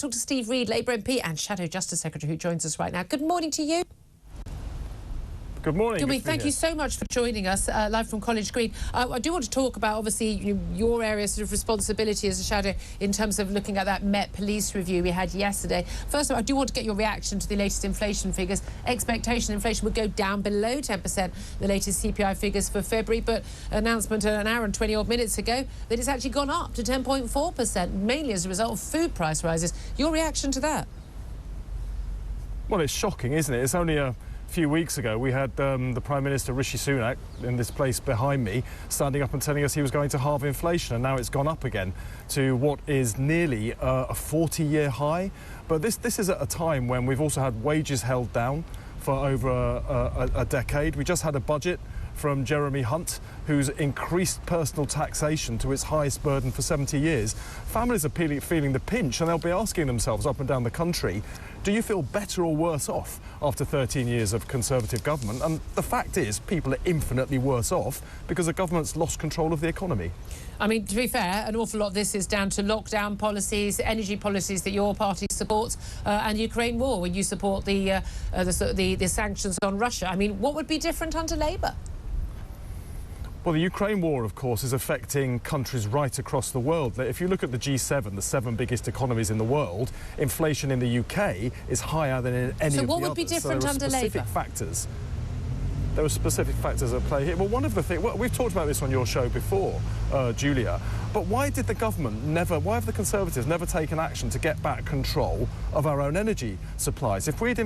talk to Steve Reid, Labour MP and Shadow Justice Secretary, who joins us right now. Good morning to you. Good morning. Thank you so much for joining us live from College Green. I do want to talk about, obviously, your area of responsibility as a shadow in terms of looking at that Met Police review we had yesterday. First of all, I do want to get your reaction to the latest inflation figures. Expectation inflation would go down below 10%, the latest CPI figures for February, but announcement an hour and 20-odd minutes ago that it's actually gone up to 10.4%, mainly as a result of food price rises. Your reaction to that? Well, it's shocking, isn't it? It's only a few weeks ago we had the Prime Minister Rishi Sunak in this place behind me standing up and telling us he was going to halve inflation, and now it's gone up again to what is nearly a 40-year high. But this is at a time when we've also had wages held down for over a decade. We just had a budget from Jeremy Hunt, who's increased personal taxation to its highest burden for 70 years. Families are feeling the pinch, and they'll be asking themselves up and down the country, do you feel better or worse off after 13 years of Conservative government? And the fact is, people are infinitely worse off because the government's lost control of the economy. I mean, to be fair, an awful lot of this is down to lockdown policies, energy policies that your party supports, and Ukraine war, when you support the sanctions on Russia. I mean, what would be different under Labour? Well, the Ukraine war, of course, is affecting countries right across the world. If you look at the G7, the 7 biggest economies in the world, inflation in the UK is higher than in any of the others. So what would be different under Labour? There are specific factors at play here. Well, one of the things, well, we've talked about this on your show before, Julia, but why did the government why have the Conservatives never taken action to get back control of our own energy supplies? If they'd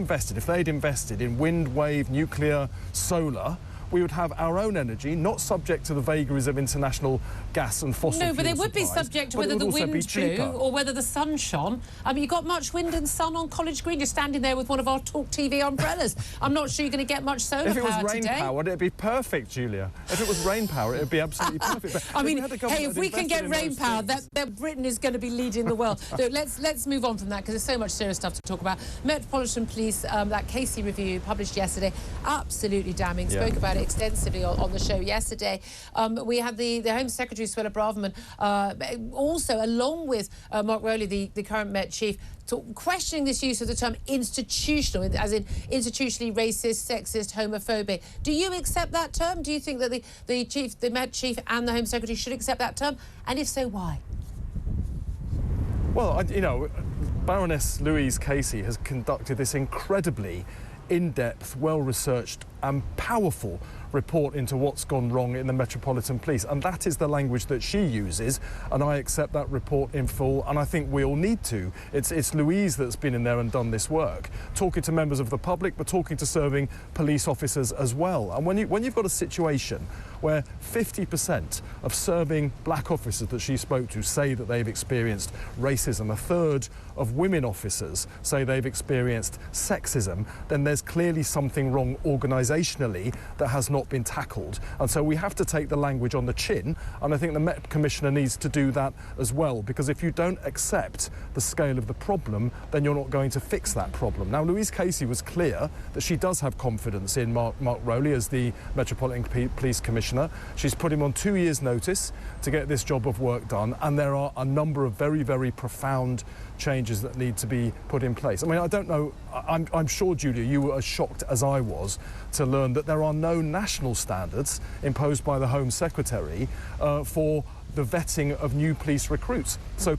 invested in wind, wave, nuclear, solar, we would have our own energy, not subject to the vagaries of international gas and fossil fuel No, but it would be supplies, subject to whether the wind blew or whether the sun shone. I mean, you got much wind and sun on College Green. You're standing there with one of our TalkTV umbrellas. I'm not sure you're going to get much solar power today. If it was rain-powered, it'd be perfect, Julia. If it was rain-power, it'd be absolutely perfect. But I mean, hey, if we can get rain-power, that Britain is going to be leading the world. So let's move on from that, because there's so much serious stuff to talk about. Metropolitan Police, that Casey review published yesterday, absolutely damning. Spoke about it extensively on the show yesterday. We had the Home Secretary, Suella Braverman, also, along with Mark Rowley, the current Met Chief, questioning this use of the term institutional, as in institutionally racist, sexist, homophobic. Do you accept that term? Do you think that the Met Chief and the Home Secretary should accept that term? And if so, why? Well, you know, Baroness Louise Casey has conducted this incredibly in-depth, well-researched and powerful report into what's gone wrong in the Metropolitan Police, and that is the language that she uses, and I accept that report in full, and I think we all need to. It's Louise that's been in there and done this work, talking to members of the public, but talking to serving police officers as well. And when you've got a situation where 50% of serving black officers that she spoke to say that they've experienced racism, a third of women officers say they've experienced sexism, then there's clearly something wrong organisationally that has not been tackled. And so we have to take the language on the chin, and I think the Met Commissioner needs to do that as well, because if you don't accept the scale of the problem, then you're not going to fix that problem. Now, Louise Casey was clear that she does have confidence in Mark Rowley as the Metropolitan Police Commissioner. She's put him on 2 years' notice to get this job of work done, and there are a number of very, very profound changes that need to be put in place. I mean, I don't know, I'm sure, Julia, you were as shocked as I was to learn that there are no national standards imposed by the Home Secretary for the vetting of new police recruits. So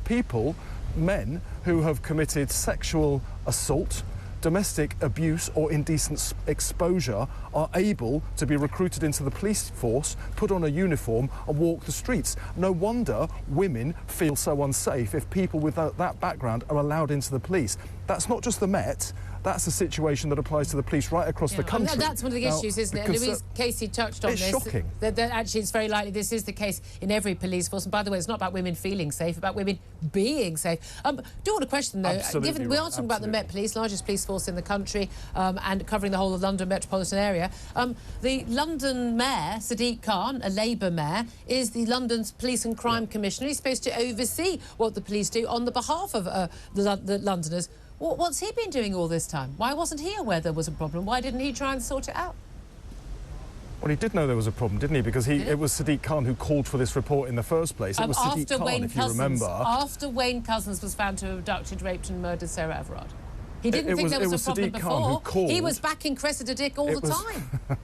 men who have committed sexual assault, domestic abuse or indecent exposure are able to be recruited into the police force, put on a uniform and walk the streets. No wonder women feel so unsafe if people with that background are allowed into the police. That's not just the Met. That's a situation that applies to the police right across the country. That's one of the issues, isn't it? And Louise Casey touched on this. It's shocking. That actually, it's very likely this is the case in every police force. And by the way, it's not about women feeling safe, about women being safe. Do want to question, though, given we are talking about the Met Police, largest police force in the country, and covering the whole of London metropolitan area. The London Mayor, Sadiq Khan, a Labour mayor, is the London's Police and Crime Commissioner. He's supposed to oversee what the police do on the behalf of the Londoners. What's he been doing all this time? Why wasn't he aware there was a problem? Why didn't he try and sort it out? Well, he did know there was a problem, didn't he? Because it was Sadiq Khan who called for this report in the first place. It was Sadiq Khan, if you remember. After Wayne Cousins was found to have abducted, raped and murdered Sarah Everard. He didn't think there was a problem before. He was backing Cressida Dick all the time.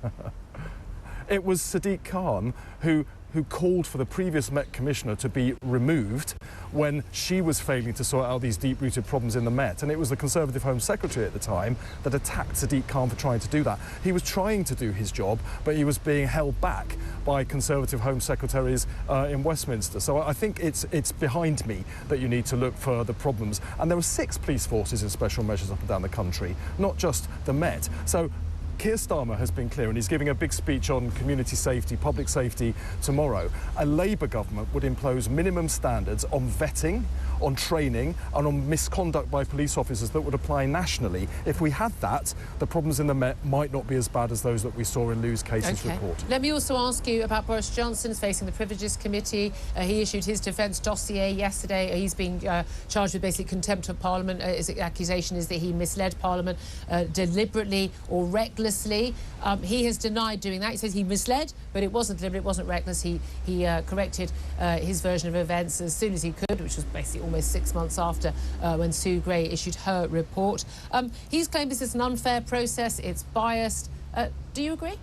It was Sadiq Khan who called for the previous Met Commissioner to be removed when she was failing to sort out these deep-rooted problems in the Met. And it was the Conservative Home Secretary at the time that attacked Sadiq Khan for trying to do that. He was trying to do his job, but he was being held back by Conservative Home Secretaries in Westminster. So I think it's behind me that you need to look for the problems. And there are 6 police forces in special measures up and down the country, not just the Met. So Keir Starmer has been clear, and he's giving a big speech on community safety, public safety tomorrow. A Labour government would impose minimum standards on vetting, on training and on misconduct by police officers that would apply nationally. If we had that, the problems in the Met might not be as bad as those that we saw in Lou's Casey's report. Let me also ask you about Boris Johnson facing the Privileges Committee. He issued his defence dossier yesterday. He's being charged with basically contempt of Parliament. His accusation is that he misled Parliament deliberately or recklessly. He has denied doing that. He says he misled, but it wasn't deliberate, it wasn't reckless. He corrected his version of events as soon as he could, which was basically almost 6 months after when Sue Gray issued her report. He's claimed this is an unfair process, it's biased. Do you agree?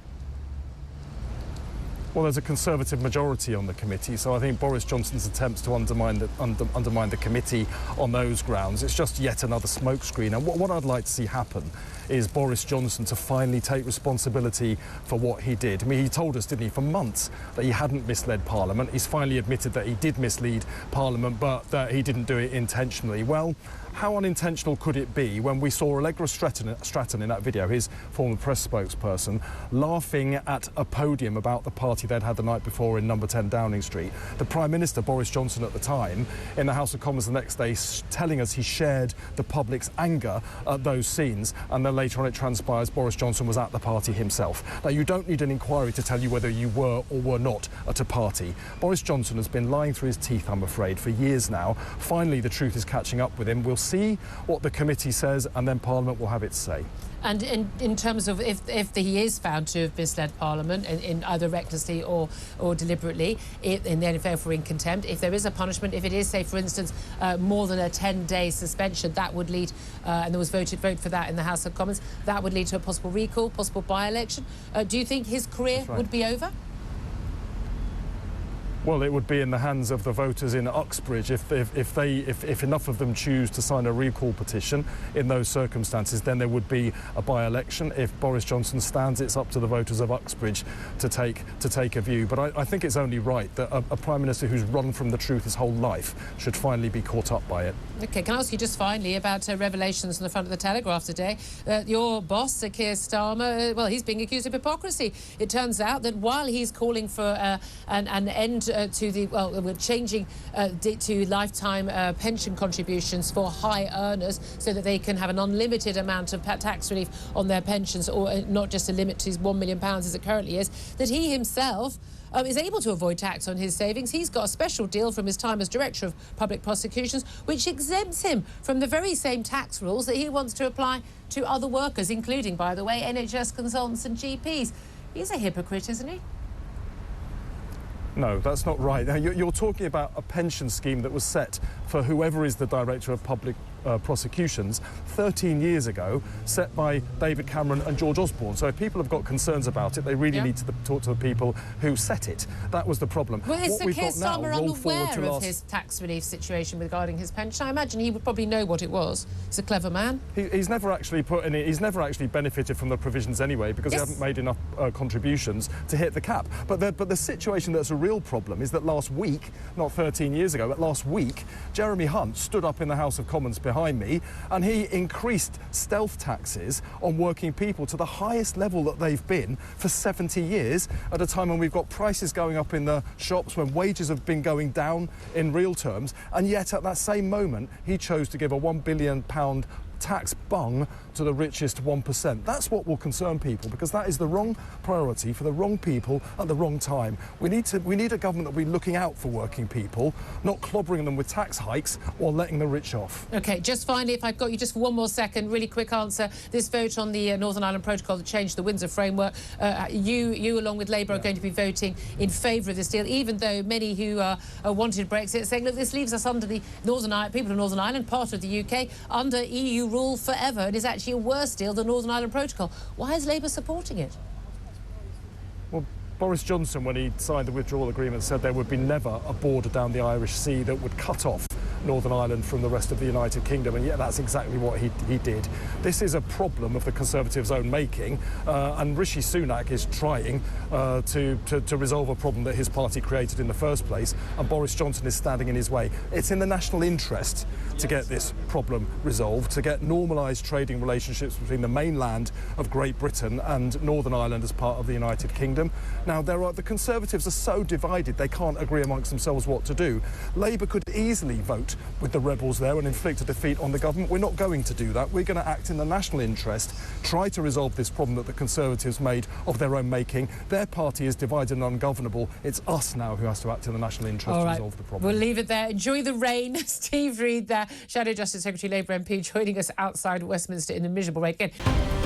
Well, there's a Conservative majority on the committee, so I think Boris Johnson's attempts to undermine the committee on those grounds, it's just yet another smokescreen. And what I'd like to see happen is Boris Johnson to finally take responsibility for what he did. I mean, he told us, didn't he, for months that he hadn't misled Parliament. He's finally admitted that he did mislead Parliament, but that he didn't do it intentionally. Well, how unintentional could it be when we saw Allegra Stratton in that video, his former press spokesperson, laughing at a podium about the party they'd had the night before in number 10 Downing Street. The Prime Minister, Boris Johnson, at the time, in the House of Commons the next day, telling us he shared the public's anger at those scenes, and then later on it transpires Boris Johnson was at the party himself. Now, you don't need an inquiry to tell you whether you were or were not at a party. Boris Johnson has been lying through his teeth, I'm afraid, for years now. Finally, the truth is catching up with him. We'll see what the committee says, and then Parliament will have its say. And in terms of if he is found to have misled Parliament in either recklessly or deliberately, therefore in contempt, if there is a punishment, if it is, say, for instance, more than a 10-day suspension, that would lead, and there was vote for that in the House of Commons, that would lead to a possible recall, possible by-election. Do you think his career would be over? Well, it would be in the hands of the voters in Uxbridge if enough of them choose to sign a recall petition. In those circumstances, then there would be a by-election. If Boris Johnson stands, it's up to the voters of Uxbridge to take a view. But I think it's only right that a Prime Minister who's run from the truth his whole life should finally be caught up by it. OK, can I ask you just finally about revelations on the front of the Telegraph today? Your boss, Keir Starmer, well, he's being accused of hypocrisy. It turns out that while he's calling for an end we're changing to lifetime pension contributions for high earners so that they can have an unlimited amount of tax relief on their pensions, or not just a limit to £1 million as it currently is, that he himself is able to avoid tax on his savings. He's got a special deal from his time as Director of Public Prosecutions, which exempts him from the very same tax rules that he wants to apply to other workers, including, by the way, NHS consultants and GPs. He's a hypocrite, isn't he? No, that's not right. Now, you're talking about a pension scheme that was set for whoever is the Director of Public Prosecutions 13 years ago, set by David Cameron and George Osborne. So if people have got concerns about it, they really need to talk to the people who set it. That was the problem. Well, is Keir Starmer unaware of his tax relief situation regarding his pension? I imagine he would probably know what it was. He's a clever man. He's never actually he's never actually benefited from the provisions anyway, because he hasn't made enough contributions to hit the cap. But the situation that's a real problem is that last week, not 13 years ago, but last week, Jeremy Hunt stood up in the House of Commons behind me, and he increased stealth taxes on working people to the highest level that they've been for 70 years, at a time when we've got prices going up in the shops, when wages have been going down in real terms, and yet at that same moment he chose to give a £1 billion tax bung to the richest 1%. That's what will concern people, because that is the wrong priority for the wrong people at the wrong time. We need a government that will be looking out for working people, not clobbering them with tax hikes or letting the rich off. OK, just finally, if I've got you just for one more second, really quick answer. This vote on the Northern Ireland Protocol to change the Windsor Framework, you along with Labour, are going to be voting in favour of this deal, even though many who wanted Brexit are saying, look, this leaves us under the people of Northern Ireland, part of the UK, under EU rule forever, and is actually a worse deal than Northern Ireland Protocol. Why is Labour supporting it? Well, Boris Johnson, when he signed the withdrawal agreement, said there would be never a border down the Irish Sea that would cut off Northern Ireland from the rest of the United Kingdom, and yet that's exactly what he did. This is a problem of the Conservatives' own making, and Rishi Sunak is trying to resolve a problem that his party created in the first place, and Boris Johnson is standing in his way. It's in the national interest to get this problem resolved, to get normalised trading relationships between the mainland of Great Britain and Northern Ireland as part of the United Kingdom. Now, the Conservatives are so divided they can't agree amongst themselves what to do. Labour could easily vote with the rebels there and inflict a defeat on the government. We're not going to do that. We're going to act in the national interest, try to resolve this problem that the Conservatives made of their own making. Their party is divided and ungovernable. It's us now who has to act in the national interest to resolve the problem. We'll leave it there. Enjoy the rain. Steve Reid there, Shadow Justice Secretary, Labour MP, joining us outside Westminster in the miserable rain. Again.